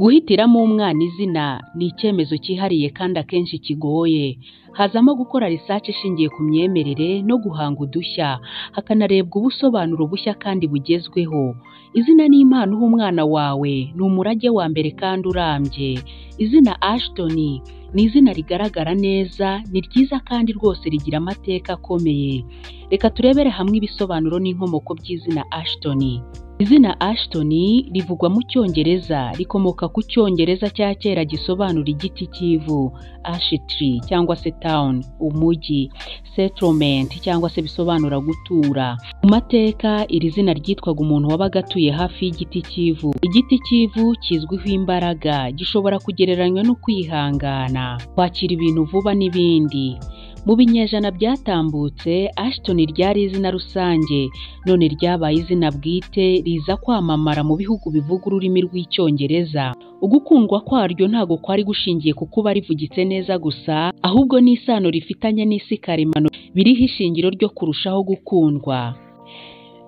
Guhitiramo umwana izina ni icyemezo cyihariye kandi akenshi kigoye. Hazamo gukora research ishingiye ku myemerere no guhanga udushya, hakanarebwa ubusobanuro bushya kandi bugezweho. Izina ni impano uha umwana wawe, ni umurage wa mbere kandi urambye. Izina Ashton ni izina rigaragara neza, ni ryiza kandi rwose rigira amateka akomeye. Reka turebere hamwe ibisobanuro n'inkomoko by'izina Ashton. Izina Ashton rivugwa mu Cyongereza, rikomoka ku Cyongereza cya kera gisobanura igiti cy'ivu, ash tree cyangwa se town, umujyi, settlement cyangwa se bisobanura gutura. Mu mateka iri zina ryitwaga umuntu wabaga atuye hafi y'igiti cy'ivu. Igiti cy'ivu kizwiho imbaraga, gishobora kugereranywa no kwihangana, kwakira ibintu vuba n'ibindi. Mu binyejana byatambutse, Ashton ryari izina rusange, none ryabaye izina bwite riza kwamamara mu bihugu bivuga ururimi rw'Icyongereza. Ugukundwa kwaryo ntago kwari gushingiye ku kuba rivugitse neza gusa, ahubwo n'isano rifitanye n'isi karemano biriho ishingiro ryo kurushaho gukundwa.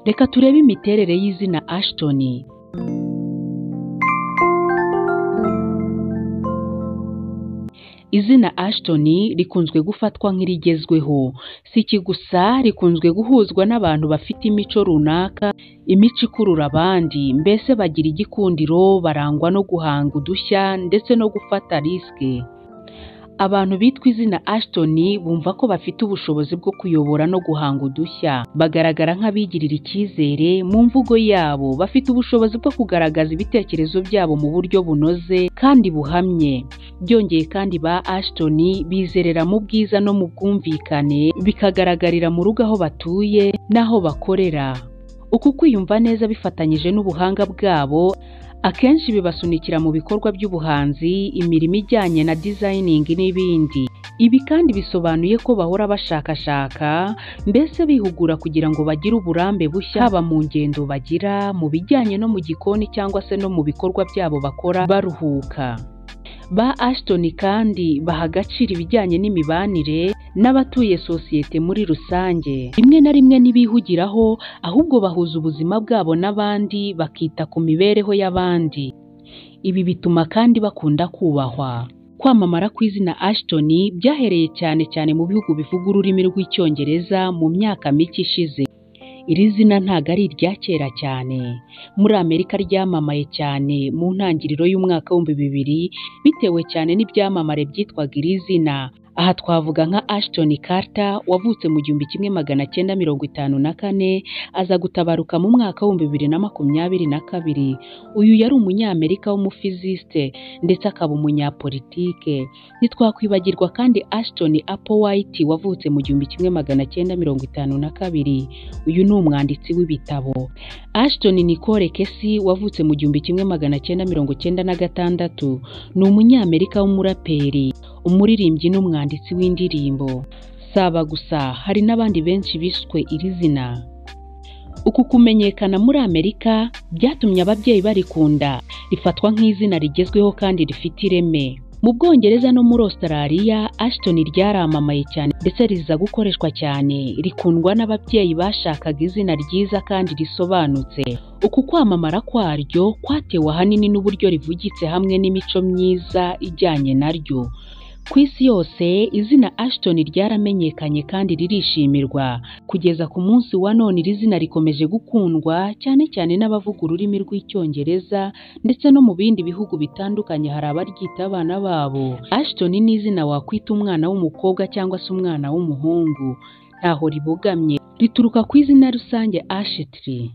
Reka turebe imiterere y'izina Ashton. Izina Ashton rikunzwe gufatwa nk'irigezweho. Si iki gusa, rikunzwe guhuzwa n'abantu bafite imico runaka, imico ikurura abandi, mbese bagira igikundiro, barangwa no guhanga udushya ndetse no gufata risike. Abantu bitwa izina Ashton bumva ko bafite ubushobozi bwo kuyobora no guhanga udushya. Bagaragara nk'abigirira icyizere mu mvugo yabo, bafite ubushobozi bwo kugaragaza ibitekerezo byabo mu buryo bunoze kandi buhamye. Byongeye kandi ba Ashton bizerera mu bwiza no mu bwumvikane, bikagaragarira mu rugo aho batuye n'aho bakorera. Uku kwiyumva neza bifatanyije n'ubuhanga bwabo, akenshi bibasunikira mu bikorwa by'ubuhanzi, imirimo ijyanye na designing n'ibindi. Ibi kandi bisobanuye ko bahora bashakashaka, mbese bihugura kugira ngo bagire uburambe bushya, haba mu ngendo bagira, mu bijyanye no mu gikoni cyangwa se no mu bikorwa byabo bakora baruhuka. Ba Ashton kandi baha agaciro ibijyanye n'imibanire n'abatuye sosiyete muri rusange. Rimwe na rimwe ntibihugiraho, ahubwo bahuza ubuzima bwabo n'abandi, bakita ku mibereho y'abandi. Ibi bituma kandi bakunda kubahwa. Kwamamara kw'izina Ashton byahereye cyane cyane mu bihugu bivuga ururimi rw'Icyongereza mu myaka mike ishize. Iri zina ntago ari irya kera cyane. Muri Amerika ryamamaye cyane mu ntangiriro y'umwaka w'2000 bitewe cyane n'ibyamamare byitwaga iri zina. Aha twavuga nka Ashton Carter wavutse mu 1954, aza gutabaruka mu mwaka w'2022. Uyu yari umunyamerika w'umufiziste ndetse akaba umunyapolitike. Ntitwakwibagirwa kandi Ashton Applewhite wavutse mu 1952. Uyu ni umwanditsi w'ibitabo. Ashton Nicole Casey wavutse mu 1996, ni umunyamerika w'umuraperi, umuririmbyi n'umwanditsi w'indirimbo. Saba gusa, hari n'abandi benshi biswe iri zina. Uku kumenyekana muri Amerika byatumye ababyeyi barikunda, rifatwa nk'izina rigezweho kandi rifite ireme. Mu Bwongereza no muri Australia, Ashton ryaramamaye cyane ndetse riza gukoreshwa cyane, rikundwa n'ababyeyi bashakaga izina ryiza kandi risobanutse. Uku kwamamara kwaryo kwatewe ahanini n'uburyo rivugitse hamwe n'imico myiza ijyanye naryo. Ku isi yose, izina Ashton ryaramenyekanye kandi ririshimirwa. Kugeza ku munsi wa none iri zina rikomeje gukundwa cyane cyane n'abavuga ururimi rw'Icyongereza ndetse no mu bindi bihugu bitandukanye hari abaryita abana babo. Ashton ni izina wakwita umwana w'umukobwa cyangwa se umwana w'umuhungu. Ntaho ribogamye, rituruka ku izina rusange Ash tree.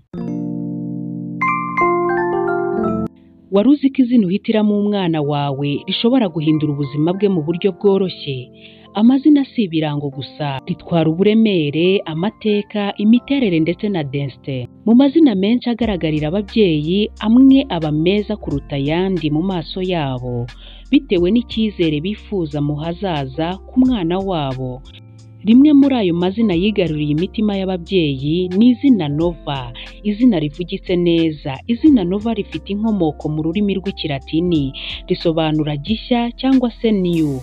Wari uzi ko izina uhitiramo umwana wawe rishobora guhindura ubuzima bwe mu buryo bworoshye? Amazina si ibirango gusa, ritwara uburemere, amateka, imiterere ndetse na densite. Mu mazina menshi agaragarira ababyeyi, amwe aba meza kuruta ayandi mu maso yabo, bitewe n'icyizere bifuza mu hazaza ku mwana wabo. Rimwe muri ayo mazina yigaruriye imitima y'ababyeyi ni izina Nova, izina rivugitse neza. Izina Nova rifite inkomoko mu rurimi rw'Ikilatini, risobanura gishya cyangwa se new.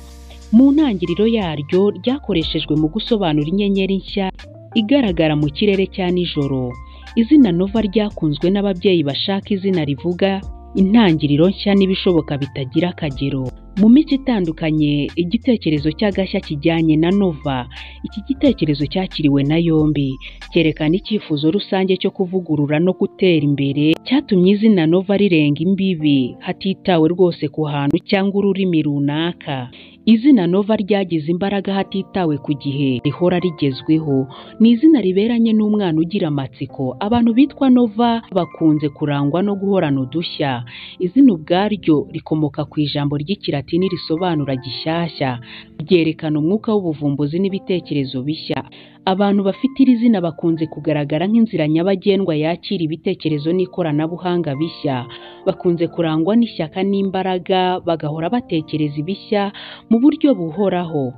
Mu ntangiriro yaryo ryakoreshejwe mu gusobanura inyenyeri nshya igaragara mu kirere cya nijoro. Izina Nova ryakunzwe n'ababyeyi bashaka izina rivuga intangiriro nshya n'ibishoboka bitagira akagero. Mu mico itandukanye, igitekerezo cy'agashya kijyanye na Nova. Iki gitekerezo cyakiriwe na yombi, cyerekana icyifuzo rusange cyo kuvugurura no gutera imbere, cyatumye izina Nova rirenga imbibi, hatitawe rwose ku hantu cyangwa ururimi runaka. Izina Nova ryagize imbaraga hatitawe ku gihe, rihora rigezweho. Ni izina riberanye n'umwana ugira amatsiko. Abantu bitwa Nova bakunze kurangwa no guhorana udushya. Izina ubwaryo rikomoka ku ijambo ry'Ikilatini risobanura gishyashya, ryerekana umwuka w'ubuvumbuzi n'ibitekerezo bishya. Abantu bafite iri zina bakunze kugaragara nk'inzira nyabagendwa yakira ibitekerezo n'ikoranabuhanga bishya. Bakunze kurangwa n'ishyaka n'imbaraga, bagahora batekereza ibishya mu buryo buhoraho.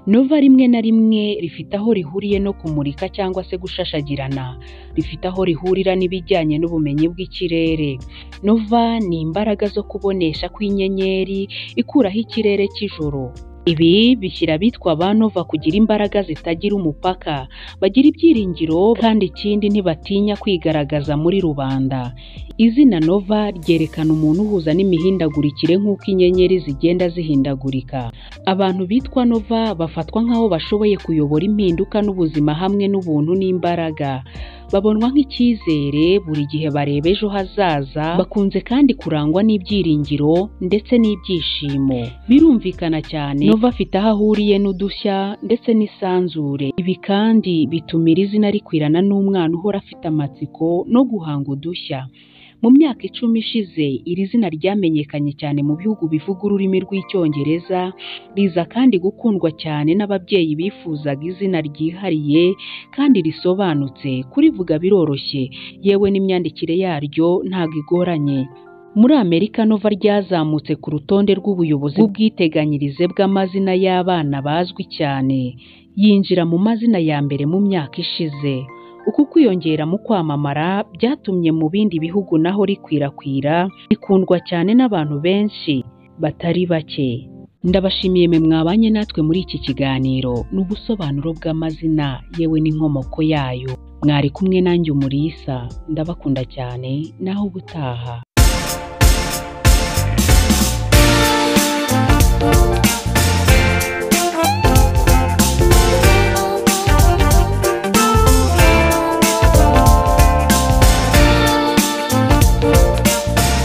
Nova rimwe na rimwe rifite aho rihuriye no kumurika cyangwa se gushashagirana, rifite aho rihurira n'ibijyanye n'ubumenyi bw'ikirere. Nova ni imbaraga zo kubonesha kw'inyenyeri ikuraho ikirere cy'ijoro. Ibi bishyira abitwa ba Nova kugira imbaraga zitagira umupaka, bagira ibyiringiro kandi ikindi ntibatinya kwigaragaza muri rubanda. Izina Nova ryerekana umuntu uhuza n'imihindagurikire nk'uko inyenyeri zigenda zihindagurika. Abantu bitwa Nova bafatwa nk'aho bashoboye kuyobora impinduka n'ubuzima hamwe n'ubuntu n'imbaraga. Babonwa nk'icyizere buri gihe bareba ejo hazaza, bakunze kandi kurangwa n'ibyiringiro ndetse n'ibyishimo. Birumvikana cyane Nova afite aho ahuriye n'udushya ndetse n'isanzure. Ibi kandi bituma iri zina rikwirana n'umwana uhora afite amatsiko no guhanga udushya. Mu myaka 10 ishize, iri zina ryamenyekanye cyane mu bihugu bivuga ururimi rw'Icyongereza, riza kandi gukundwa cyane n'ababyeyi bifuzaga izina ryihariye kandi risobanutse. Kurivuga biroroshye, yewe n'imyandikire yaryo ntabwo igoranye. Muri Amerika, Nova ryazamutse ku rutonde rw'ubuyobozi bw'ubwiteganyirize bw'amazina y'abana bazwi cyane, yinjira mu mazina ya mbere mu myaka ishize. Uku kwiyongera mu kwamamara byatumye mu bindi bihugu naho rikwirakwira, rikundwa cyane n'abantu benshi batari bake. Ndabashimiye mwe mwabanye natwe muri iki kiganiro n'ubusobanuro bw'amazina yewe n'inkomoko yayo. Mwari kumwe nanjye Umulisa, ndabakunda cyane, naho ubutaha.